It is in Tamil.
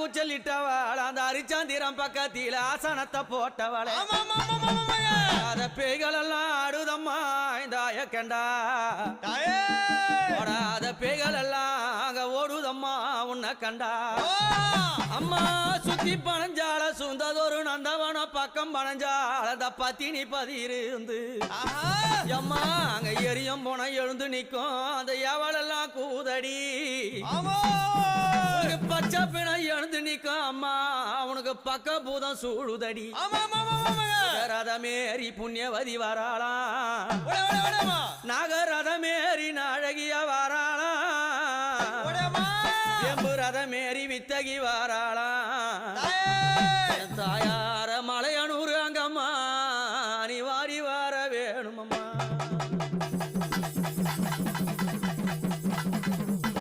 கூச்சலிட்டவள் அந்த அரிச்சாந்திரம் பக்கத்தில ஆசனத்தை போட்டவளே அத பேய்கள் எல்லாம் ஆடுதம்மா இந்த ஆயக்கண்டா ஓடாத பேய்கள் எல்லாம் அங்க ஓடுதம்மா உன்னை கண்டா அம்மா சுத்தி பணஞ்சால சுந்ததொரு நந்தவன பக்கம் பணஞ்சால அந்த பத்தினி பதிருந்து அம்மா அங்க எரியும் போன எழுந்து நிக்கும் அந்த எவளெல்லாம் கூதடி பச்சை பிணை எழுந்து நிக்கும் அம்மா அவனுக்கு பக்க பூதம் சூழுதடி ரதமேரி புண்ணியவதி வராளாம் நாகரதமேரி அழகிய வராளாம் எம்பு ரதமேரி வித்தகி வராளாம் தாயார மலையனு